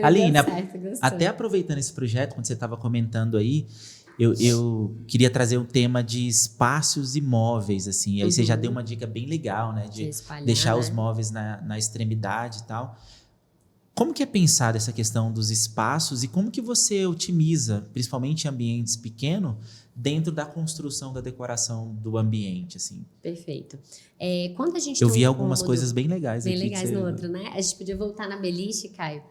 Aline, certo, até aproveitando esse projeto, quando você estava comentando aí, eu queria trazer o tema de espaços e móveis, assim. Aí você já deu uma dica bem legal, né? De espalhar, deixar né? os móveis na extremidade e tal. Como que é pensada essa questão dos espaços e como que você otimiza, principalmente em ambientes pequenos, dentro da construção da decoração do ambiente, assim? Perfeito. Quando a gente Eu tem vi um algumas cômodo coisas bem legais bem aqui. legais no outro, né? A gente podia voltar na beliche, Caio,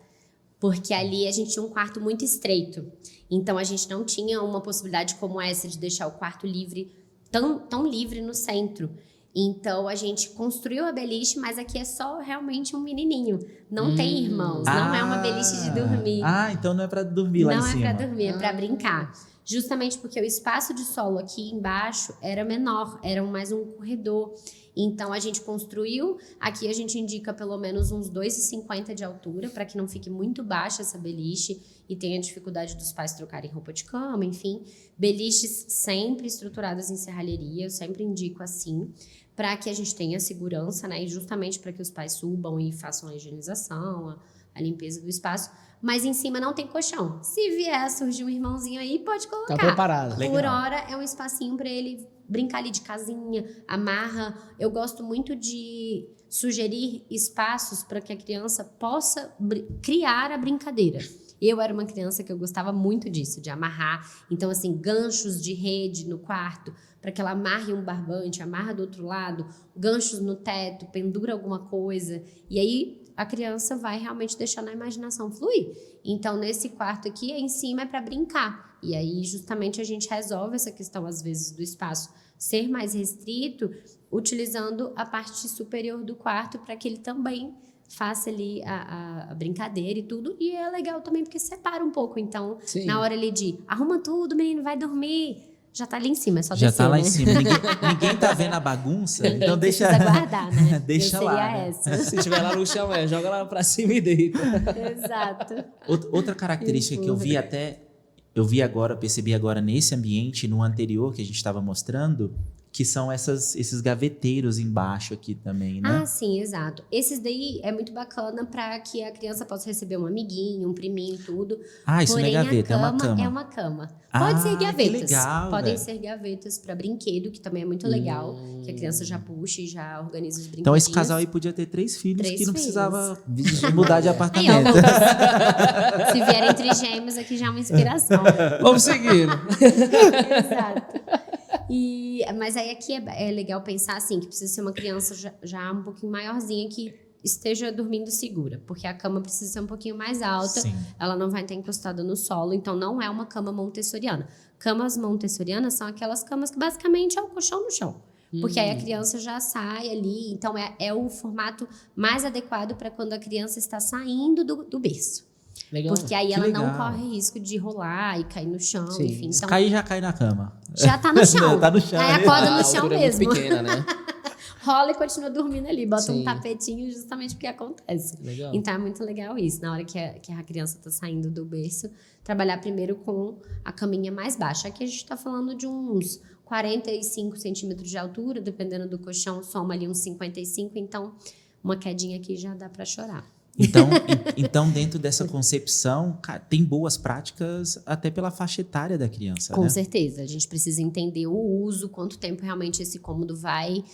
porque ali a gente tinha um quarto muito estreito. Então, a gente não tinha uma possibilidade como essa de deixar o quarto livre, tão livre no centro. Então, a gente construiu a beliche, mas aqui é só realmente um menininho. Não tem irmãos, não é uma beliche de dormir. Então não é para dormir lá em cima. Não é para dormir, é para brincar. Justamente porque o espaço de solo aqui embaixo era menor, era mais um corredor. Então, a gente construiu, aqui a gente indica pelo menos uns 2,50 de altura, para que não fique muito baixa essa beliche e tenha dificuldade dos pais trocarem roupa de cama, enfim. Beliches sempre estruturadas em serralheria, eu sempre indico assim, para que a gente tenha segurança, né? E justamente para que os pais subam e façam a higienização, a limpeza do espaço. Mas em cima não tem colchão. Se vier surgir um irmãozinho aí, pode colocar. Tá preparado. Por hora é um espacinho para ele brincar ali de casinha, amarra. Eu gosto muito de sugerir espaços para que a criança possa criar a brincadeira. Eu era uma criança que eu gostava muito disso, de amarrar. Então, assim, ganchos de rede no quarto, para que ela amarre um barbante, amarra do outro lado, ganchos no teto, pendura alguma coisa. E aí a criança vai realmente deixando a imaginação fluir. Então, nesse quarto aqui, em cima é para brincar. E aí, justamente, a gente resolve essa questão, às vezes, do espaço ser mais restrito, utilizando a parte superior do quarto para que ele também faça ali a brincadeira e tudo. E é legal também porque separa um pouco. Então, Sim. Na hora ali de arruma tudo, menino, vai dormir, já tá ali em cima, é só já descer, tá lá né? em cima. Ninguém tá vendo a bagunça, então deixa... Precisa guardar, né? Deixa eu lá, seria né? essa. Se tiver lá no chão, joga lá pra cima e deita. Exato. Outra característica que eu vi agora, percebi agora nesse ambiente, no anterior que a gente estava mostrando, que são esses gaveteiros embaixo aqui também, né? Ah, sim, exato. Esses daí é muito bacana para que a criança possa receber um amiguinho, um priminho, tudo. Isso não é gaveta, é uma cama. É uma cama. Pode ser que gavetas. legal, Podem velho. ser gavetas para brinquedo, que também é muito legal, que a criança já puxa e já organiza os brinquedinhos. Então esse casal aí podia ter 3 filhos que não precisava mudar de Aí, ó, apartamento. Lucas, se vierem trigêmeos aqui já é uma inspiração. Vamos seguindo. Exato. Mas aí aqui é legal pensar assim, que precisa ser uma criança já um pouquinho maiorzinha que esteja dormindo segura, porque a cama precisa ser um pouquinho mais alta, Sim. ela não vai estar encostada no solo, então não é uma cama montessoriana. Camas montessorianas são aquelas camas que basicamente é o colchão no chão. Porque aí a criança já sai ali, então é o formato mais adequado para quando a criança está saindo do berço. Legal. Porque aí Que ela não legal. corre risco de rolar e cair no chão, Sim. enfim. Se Então, cair, já cai na cama. já tá no chão. Tá no chão, Aí né? acorda no A chão altura é muito mesmo. pequena, né? Rola e continua dormindo ali. Bota Sim. um tapetinho justamente porque acontece. Legal. Então é muito legal isso. Na hora que a criança tá saindo do berço, trabalhar primeiro com a caminha mais baixa. Aqui a gente tá falando de uns 45 centímetros de altura, dependendo do colchão, soma ali uns 55. Então, uma quedinha aqui já dá para chorar. Então, dentro dessa concepção, tem boas práticas até pela faixa etária da criança, Com né? certeza. A gente precisa entender o uso, quanto tempo realmente esse cômodo vai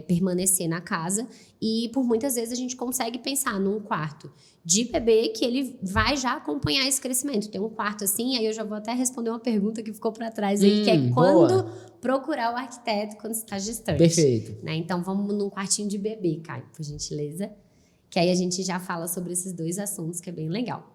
permanecer na casa. E por muitas vezes a gente consegue pensar num quarto de bebê que ele vai já acompanhar esse crescimento. Tem um quarto assim, aí eu já vou até responder uma pergunta que ficou para trás aí, que é quando procurar o arquiteto quando está gestante. Perfeito. Né? Então vamos num quartinho de bebê, Caio, por gentileza. Que aí a gente já fala sobre esses dois assuntos, que é bem legal.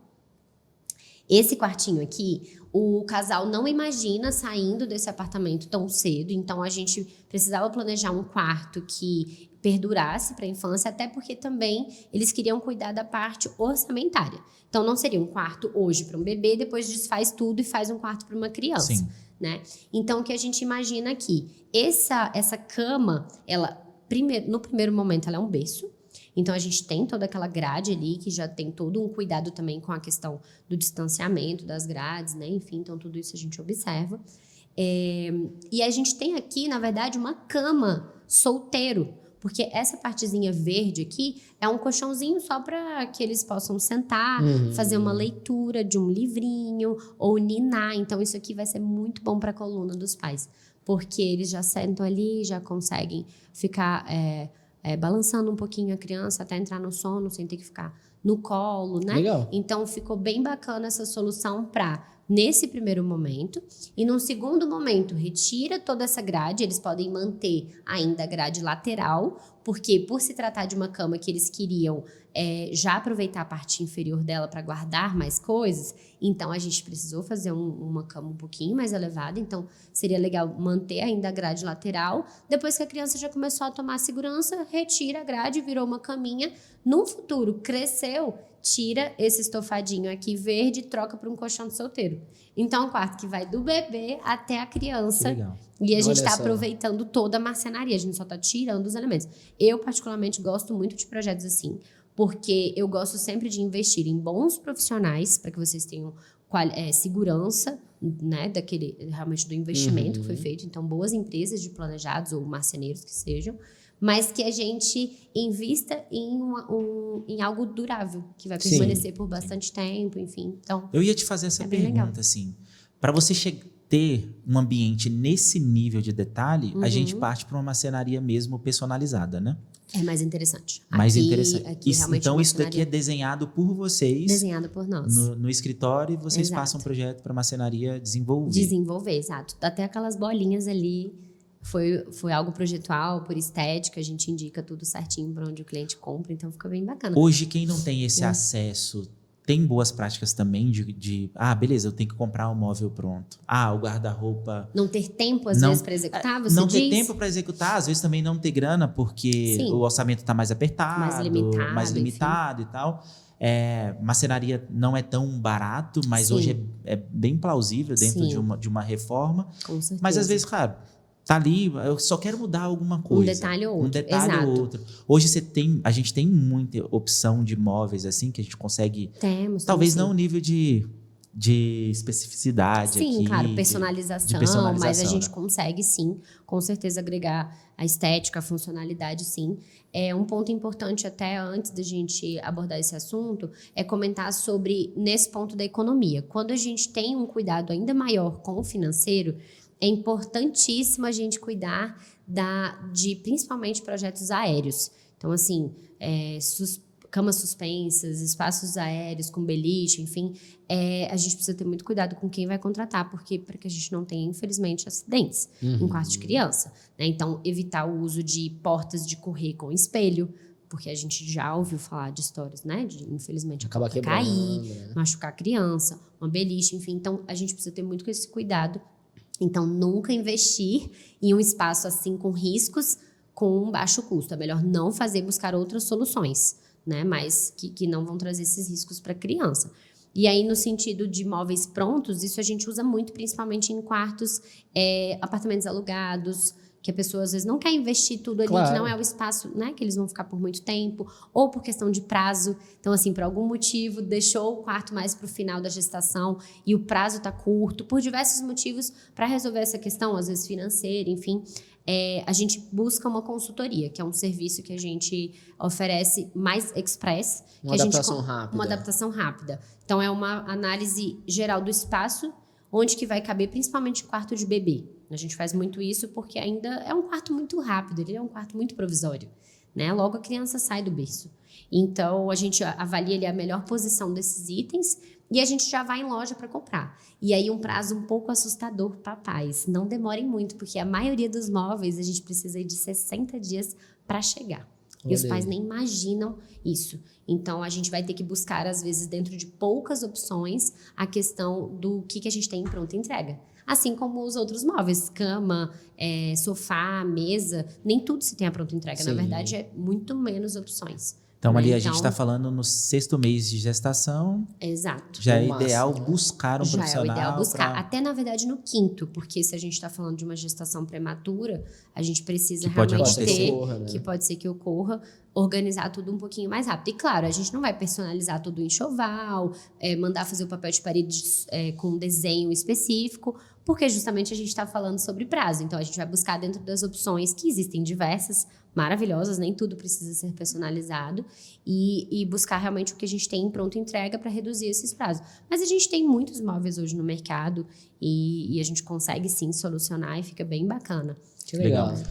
Esse quartinho aqui, o casal não imagina saindo desse apartamento tão cedo, então a gente precisava planejar um quarto que perdurasse para a infância, até porque também eles queriam cuidar da parte orçamentária. Então não seria um quarto hoje para um bebê, depois desfaz tudo e faz um quarto para uma criança. Sim. Né? Então o que a gente imagina aqui, essa cama, no primeiro momento ela é um berço. Então, a gente tem toda aquela grade ali, que já tem todo um cuidado também com a questão do distanciamento das grades, né? Enfim, então tudo isso a gente observa. E a gente tem aqui, na verdade, uma cama solteiro, Porque essa partezinha verde aqui é um colchãozinho só para que eles possam sentar, fazer uma leitura de um livrinho ou ninar. Então, isso aqui vai ser muito bom para a coluna dos pais, porque eles já sentam ali, já conseguem ficar balançando um pouquinho a criança até entrar no sono, sem ter que ficar no colo, né? Legal. Então, ficou bem bacana essa solução para nesse primeiro momento. E num segundo momento, retira toda essa grade. Eles podem manter ainda a grade lateral, porque por se tratar de uma cama que eles queriam já aproveitar a parte inferior dela para guardar mais coisas, então a gente precisou fazer uma cama um pouquinho mais elevada. Então, seria legal manter ainda a grade lateral. Depois que a criança já começou a tomar segurança, retira a grade, virou uma caminha. No futuro, cresceu, tira esse estofadinho aqui verde e troca para um colchão de solteiro. Então, é um quarto que vai do bebê até a criança. Legal. E a gente Olha está só. aproveitando toda a marcenaria. A gente só está tirando os elementos. Eu, particularmente, gosto muito de projetos assim, porque eu gosto sempre de investir em bons profissionais para que vocês tenham segurança, né, realmente do investimento que foi feito. Então, boas empresas de planejados ou marceneiros que sejam, mas que a gente invista em algo durável, que vai permanecer por bastante tempo, enfim. Então, Eu ia te fazer essa bem legal. pergunta, assim. Para você ter um ambiente nesse nível de detalhe, a gente parte para uma marcenaria mesmo personalizada, né? é mais interessante. Mais Aqui- interessante. aqui, realmente, Então, isso daqui marcenaria é desenhado por vocês desenhada por nós. no escritório e vocês Exato. passam um projeto para a marcenaria desenvolver. Desenvolver, exato. Até aquelas bolinhas ali foi algo projetual, por estética, a gente indica tudo certinho para onde o cliente compra, então fica bem bacana. Hoje, quem não tem esse acesso, tem boas práticas também beleza, eu tenho que comprar o móvel pronto. O guarda-roupa... Não ter tempo, às Não- vezes, para executar, você não diz? ter tempo para executar, às vezes também não ter grana, porque Sim. o orçamento está mais apertado, Mais limitado, e tal. Marcenaria não é tão barato, mas Sim. hoje é bem plausível dentro Sim. de uma reforma. Com certeza. Mas às vezes, cara, tá ali, eu só quero mudar alguma coisa. detalhe ou outro, Um detalhe ou exato. outro. Hoje a gente tem muita opção de móveis assim, que a gente consegue, Temos, talvez sim. não o nível de especificidade Sim, aqui. claro, de personalização, personalização, mas a gente né? consegue, sim, com certeza agregar a estética, a funcionalidade, sim. Um ponto importante até antes da gente abordar esse assunto é comentar sobre, nesse ponto da economia. Quando a gente tem um cuidado ainda maior com o financeiro, é importantíssimo a gente cuidar de principalmente projetos aéreos. Então, assim, camas suspensas, espaços aéreos com beliche, enfim, a gente precisa ter muito cuidado com quem vai contratar, porque para que a gente não tenha, infelizmente, acidentes em quarto de criança, né? Então, evitar o uso de portas de correr com espelho, porque a gente já ouviu falar de histórias, né? De, infelizmente, a Acaba porta quebrando, cair, né? machucar a criança, uma beliche, enfim. Então, a gente precisa ter muito com esse cuidado. Então, nunca investir em um espaço assim com riscos com um baixo custo. É melhor não fazer, buscar outras soluções, né? Mas que não vão trazer esses riscos para a criança. E aí, no sentido de móveis prontos, isso a gente usa muito, principalmente em quartos, apartamentos alugados, que a pessoa às vezes não quer investir tudo ali, Claro. que não é o espaço, né, que eles vão ficar por muito tempo, ou por questão de prazo. Então, assim, por algum motivo, deixou o quarto mais para o final da gestação e o prazo está curto, por diversos motivos, para resolver essa questão, às vezes financeira, enfim, a gente busca uma consultoria, que é um serviço que a gente oferece mais express. Uma que a gente adaptação rápida. Uma adaptação rápida. Então, é uma análise geral do espaço, onde que vai caber principalmente o quarto de bebê. A gente faz muito isso porque ainda é um quarto muito rápido, ele é um quarto muito provisório, né? Logo a criança sai do berço. Então, a gente avalia ali a melhor posição desses itens e a gente já vai em loja para comprar. E aí, um prazo um pouco assustador para pais. Não demorem muito, porque a maioria dos móveis a gente precisa de 60 dias para chegar. E os Olha pais aí. nem imaginam isso. Então, a gente vai ter que buscar, às vezes, dentro de poucas opções, a questão do que a gente tem em pronta entrega. Assim como os outros móveis, cama, sofá, mesa, nem tudo se tem a pronta entrega. Na Sim. verdade, é muito menos opções. Então, ali a Então, gente está falando no 6º mês de gestação, Exato. já é No ideal máximo, né? buscar um Já é o profissional. ideal buscar. pra- Até, na verdade, no 5º, porque se a gente está falando de uma gestação prematura, a gente precisa Que pode realmente acontecer. ter, Ocorra, né? que pode ser que ocorra, organizar tudo um pouquinho mais rápido. E claro, a gente não vai personalizar todo o enxoval, mandar fazer o papel de parede com desenho específico, porque justamente a gente está falando sobre prazo. Então, a gente vai buscar dentro das opções, que existem diversas, maravilhosas, nem tudo precisa ser personalizado, e buscar realmente o que a gente tem em pronta entrega para reduzir esses prazos. Mas a gente tem muitos móveis hoje no mercado e a gente consegue sim solucionar e fica bem bacana. Que legal. Legal.